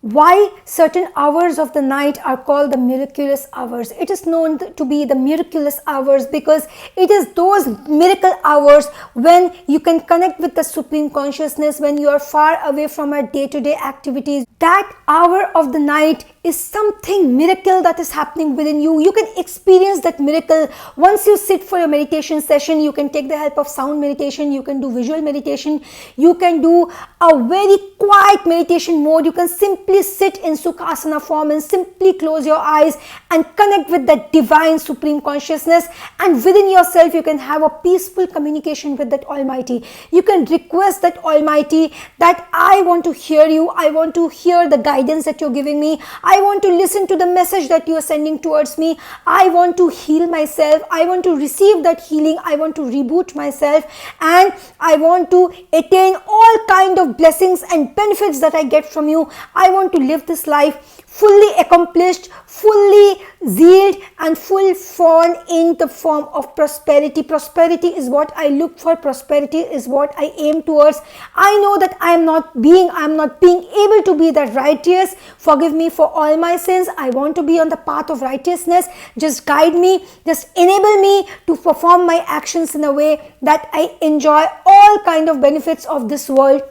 Why certain hours of the night are called the miraculous hours? It is known to be the miraculous hours because it is those miracle hours when you can connect with the Supreme Consciousness, when you are far away from our day-to-day activities. That hour of the night is something miracle that is happening within you. You can experience that miracle. Once you sit for a meditation session, you can take the help of sound meditation, you can do visual meditation, you can do a very quiet meditation mode. You can simply sit in Sukhasana form and simply close your eyes and connect with that divine Supreme Consciousness, and within yourself you can have a peaceful communication with that Almighty. You can request that Almighty that I want to hear you, I want to hear the guidance that you're giving me, I want to listen to the message that you are sending towards me, I want to heal myself, I want to receive that healing, I want to reboot myself, and I want to attain all kind of blessings and benefits that I get from you. I want to live this life fully accomplished, fully zealed, and full form in the form of prosperity. Prosperity is what I look for. Prosperity is what I aim towards. I know that I am not being able to be that righteous. Forgive me for all my sins. I want to be on the path of righteousness. Just guide me. Just enable me to perform my actions in a way that I enjoy all kind of benefits of this world.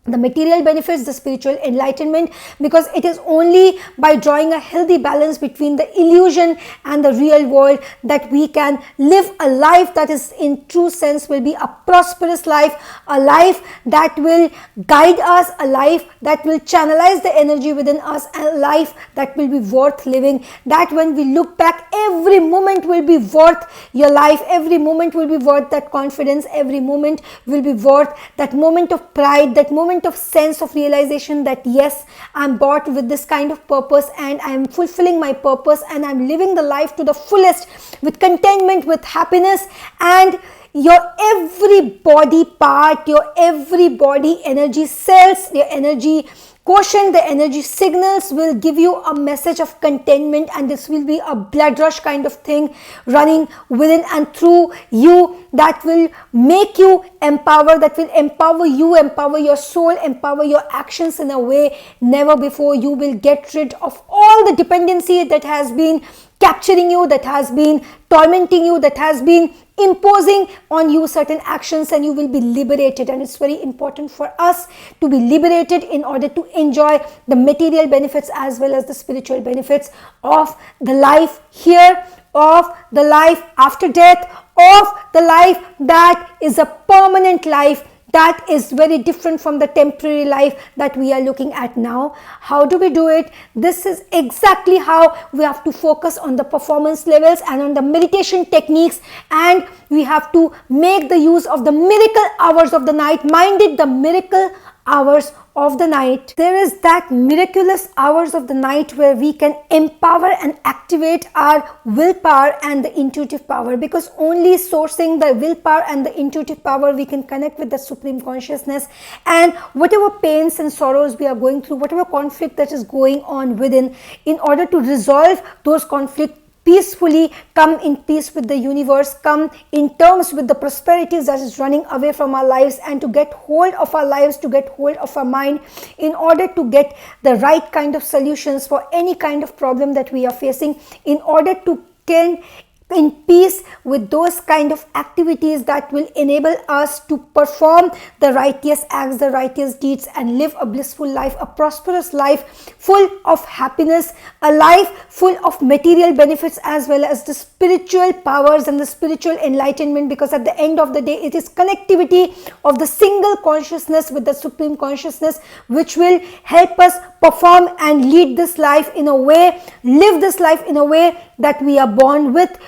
The material benefits, the spiritual enlightenment, because it is only by drawing a healthy balance between the illusion and the real world that we can live a life that is in true sense will be a prosperous life, a life that will guide us, a life that will channelize the energy within us, a life that will be worth living, that when we look back, every moment will be worth your life, every moment will be worth that confidence, every moment will be worth that moment of pride, that moment of sense of realization that yes, I'm bought with this kind of purpose and I'm fulfilling my purpose and I'm living the life to the fullest with contentment, with happiness, and your every body part, your every body energy cells, your energy quotient, the energy signals will give you a message of contentment, and this will be a blood rush kind of thing running within and through you that will make you empower, that will empower you, empower your soul, empower your actions in a way never before. You will get rid of all the dependency that has been capturing you, that has been tormenting you, that has been imposing on you certain actions, and you will be liberated. And it's very important for us to be liberated in order to enjoy the material benefits as well as the spiritual benefits of the life here, of the life after death, of the life that is a permanent life, that is very different from the temporary life that we are looking at now. How do we do it? This is exactly how we have to focus on the performance levels and on the meditation techniques, and we have to make the use of the miracle hours of the night. Mind it, the miracle hours of the night. There is that miraculous hours of the night where we can empower and activate our willpower and the intuitive power, because only sourcing the willpower and the intuitive power we can connect with the Supreme Consciousness, and whatever pains and sorrows we are going through, whatever conflict that is going on within, in order to resolve those conflicts peacefully, come in peace with the universe, come in terms with the prosperities that is running away from our lives, and to get hold of our lives, to get hold of our mind, in order to get the right kind of solutions for any kind of problem that we are facing, in order to gain in peace with those kind of activities that will enable us to perform the righteous acts, the righteous deeds, and live a blissful life, a prosperous life full of happiness, a life full of material benefits as well as the spiritual powers and the spiritual enlightenment, because at the end of the day it is connectivity of the single consciousness with the Supreme Consciousness which will help us perform and lead this life in a way, live this life in a way that we are born with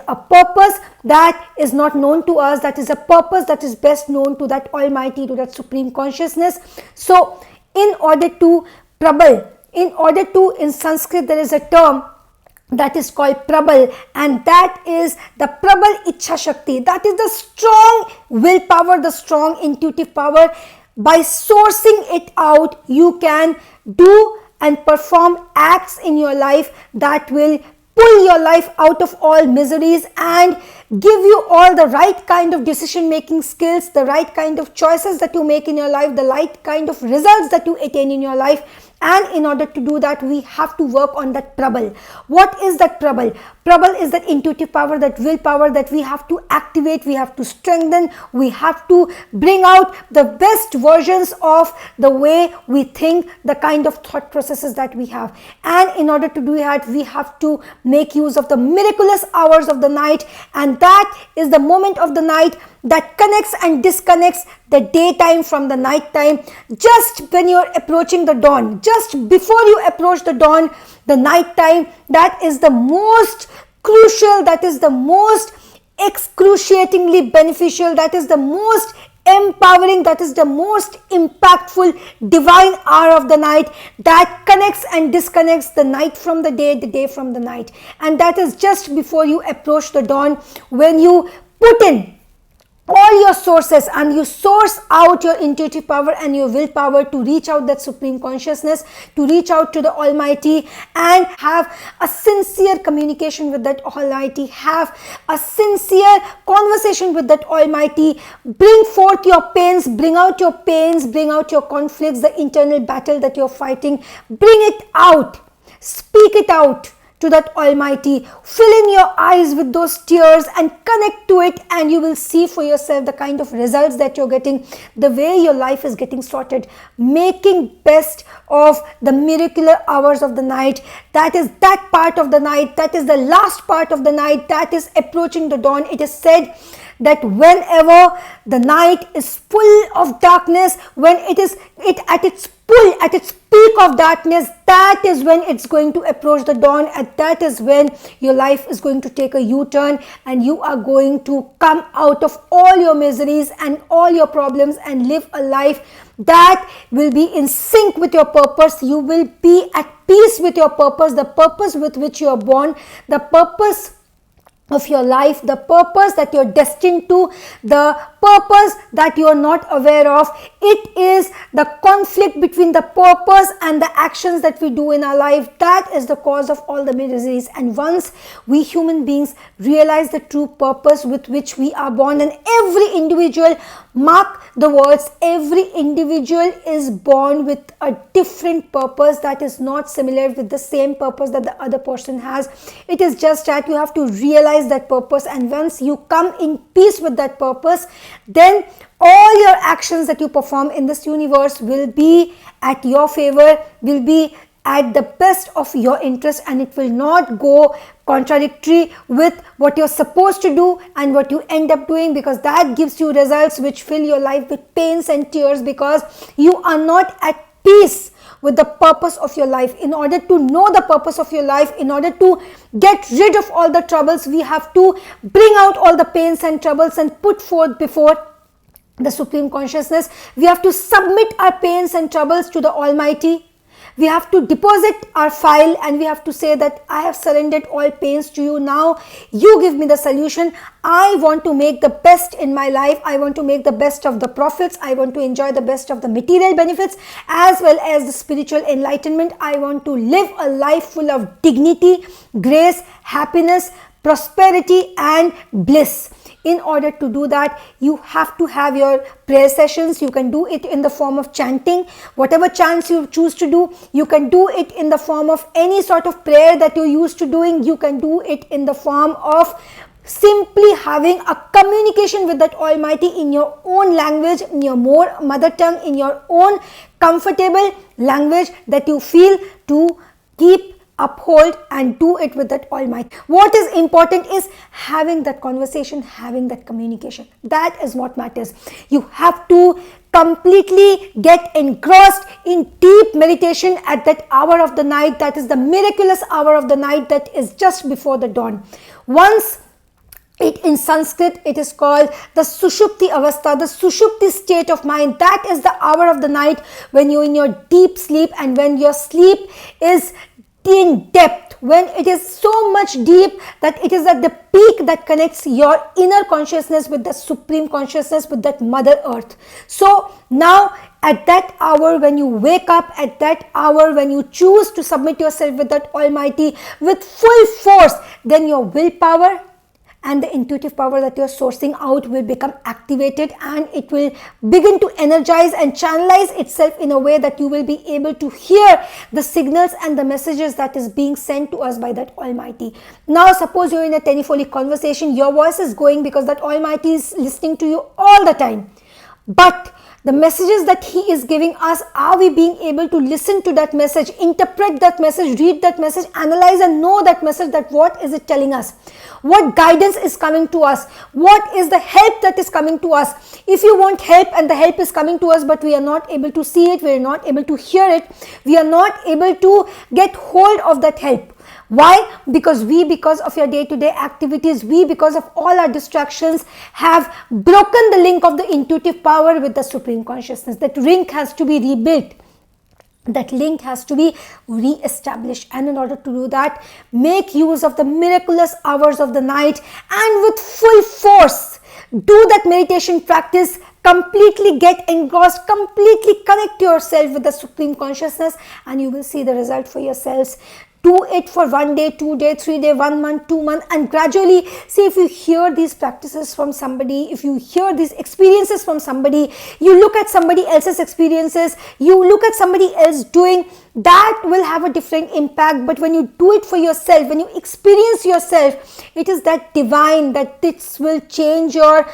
a purpose that is not known to us, that is a purpose that is best known to that Almighty, to that Supreme Consciousness. So in order to prabal, in Sanskrit there is a term that is called prabal, and that is the prabal ichha shakti, that is the strong willpower, the strong intuitive power. By sourcing it out, you can do and perform acts in your life that will pull your life out of all miseries and give you all the right kind of decision making skills, the right kind of choices that you make in your life, the right kind of results that you attain in your life, And in order to do that, we have to work on that Prabal. What is that Prabal? Prabal is that intuitive power, that willpower that we have to activate, we have to strengthen, we have to bring out the best versions of the way we think, the kind of thought processes that we have. And in order to do that, we have to make use of the miraculous hours of the night, and that is the moment of the night that connects and disconnects the daytime from the nighttime. Just when you're approaching the dawn, just before you approach the dawn, the nighttime, that is the most crucial, that is the most excruciatingly beneficial, that is the most empowering, that is the most impactful divine hour of the night, that connects and disconnects the night from the day from the night. And that is just before you approach the dawn, when you put in all your sources and you source out your intuitive power and your willpower to reach out that supreme consciousness, to reach out to the Almighty and have a sincere communication with that Almighty, have a sincere conversation with that Almighty. Bring forth your pains, bring out your pains, bring out your conflicts, the internal battle that you're fighting. Bring it out, speak it out to that Almighty. Fill in your eyes with those tears and connect to it, and you will see for yourself the kind of results that you're getting, the way your life is getting sorted, making best of the miraculous hours of the night. That is that part of the night, that is the last part of the night, that is approaching the dawn. It is said that whenever the night is full of darkness, when it at its full, at its peak of darkness, that is when it's going to approach the dawn, and that is when your life is going to take a U-turn, and you are going to come out of all your miseries and all your problems and live a life that will be in sync with your purpose. You will be at peace with your purpose, the purpose with which you are born, the purpose of your life, the purpose that you're destined to, the purpose that you are not aware of. It is the conflict between the purpose and the actions that we do in our life that is the cause of all the miseries. And once we human beings realize the true purpose with which we are born, and every individual, mark the words, every individual is born with a different purpose that is not similar with the same purpose that the other person has. It is just that you have to realize that purpose, and once you come in peace with that purpose, then all your actions that you perform in this universe will be at your favor, will be at the best of your interest, and it will not go contradictory with what you're supposed to do and what you end up doing, because that gives you results which fill your life with pains and tears, because you are not at peace with the purpose of your life. In order to know the purpose of your life, in order to get rid of all the troubles, we have to bring out all the pains and troubles and put forth before the Supreme Consciousness. We have to submit our pains and troubles to the Almighty. We have to deposit our file and we have to say that I have surrendered all pains to you. Now you give me the solution. I want to make the best in my life. I want to make the best of the profits. I want to enjoy the best of the material benefits as well as the spiritual enlightenment. I want to live a life full of dignity, grace, happiness, prosperity and bliss. In order to do that, you have to have your prayer sessions. You can do it in the form of chanting. Whatever chants you choose to do, you can do it in the form of any sort of prayer that you're used to doing. You can do it in the form of simply having a communication with that Almighty in your own language, in your more mother tongue, in your own comfortable language that you feel to keep, uphold and do it with that Almighty. What is important is having that conversation, having that communication. That is what matters. You have to completely get engrossed in deep meditation at that hour of the night. That is the miraculous hour of the night that is just before the dawn. Once in Sanskrit, it is called the Sushupti Avastha, the Sushupti state of mind. That is the hour of the night when you're in your deep sleep, and when your sleep is in depth, when it is so much deep that it is at the peak that connects your inner consciousness with the Supreme Consciousness, with that Mother Earth. So now at that hour, when you wake up, at that hour when you choose to submit yourself with that Almighty with full force, then your willpower and the intuitive power that you're sourcing out will become activated, and it will begin to energize and channelize itself in a way that you will be able to hear the signals and the messages that is being sent to us by that Almighty. Now suppose you're in a telephonic conversation, your voice is going because that Almighty is listening to you all the time, but the messages that He is giving us, are we being able to listen to that message, interpret that message, read that message, analyze and know that message, that what is it telling us? What guidance is coming to us? What is the help that is coming to us? If you want help and the help is coming to us, but we are not able to see it, we are not able to hear it, we are not able to get hold of that help. Why? Because of your day-to-day activities, because of all our distractions, have broken the link of the intuitive power with the Supreme Consciousness. That link has to be rebuilt. That link has to be re-established, and in order to do that, make use of the miraculous hours of the night, and with full force do that meditation practice. Completely get engrossed, completely connect yourself with the Supreme Consciousness, and you will see the result for yourselves. Do it for 1 day, 2 days, 3 days, 1 month, 2 months, and gradually see if you hear these practices from somebody, if you hear these experiences from somebody, you look at somebody else's experiences, you look at somebody else doing, that will have a different impact. But when you do it for yourself, when you experience yourself, it is that divine, that this will change your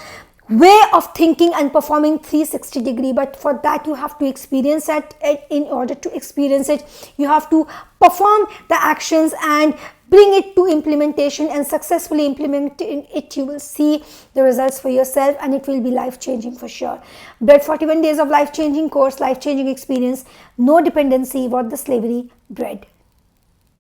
way of thinking and performing 360-degree. But for that you have to experience it. In order to experience it, you have to perform the actions and bring it to implementation, and successfully implementing it, you will see the results for yourself, and it will be life-changing for sure. Bread 41 days of life-changing course, life-changing experience, no dependency, what the slavery bred.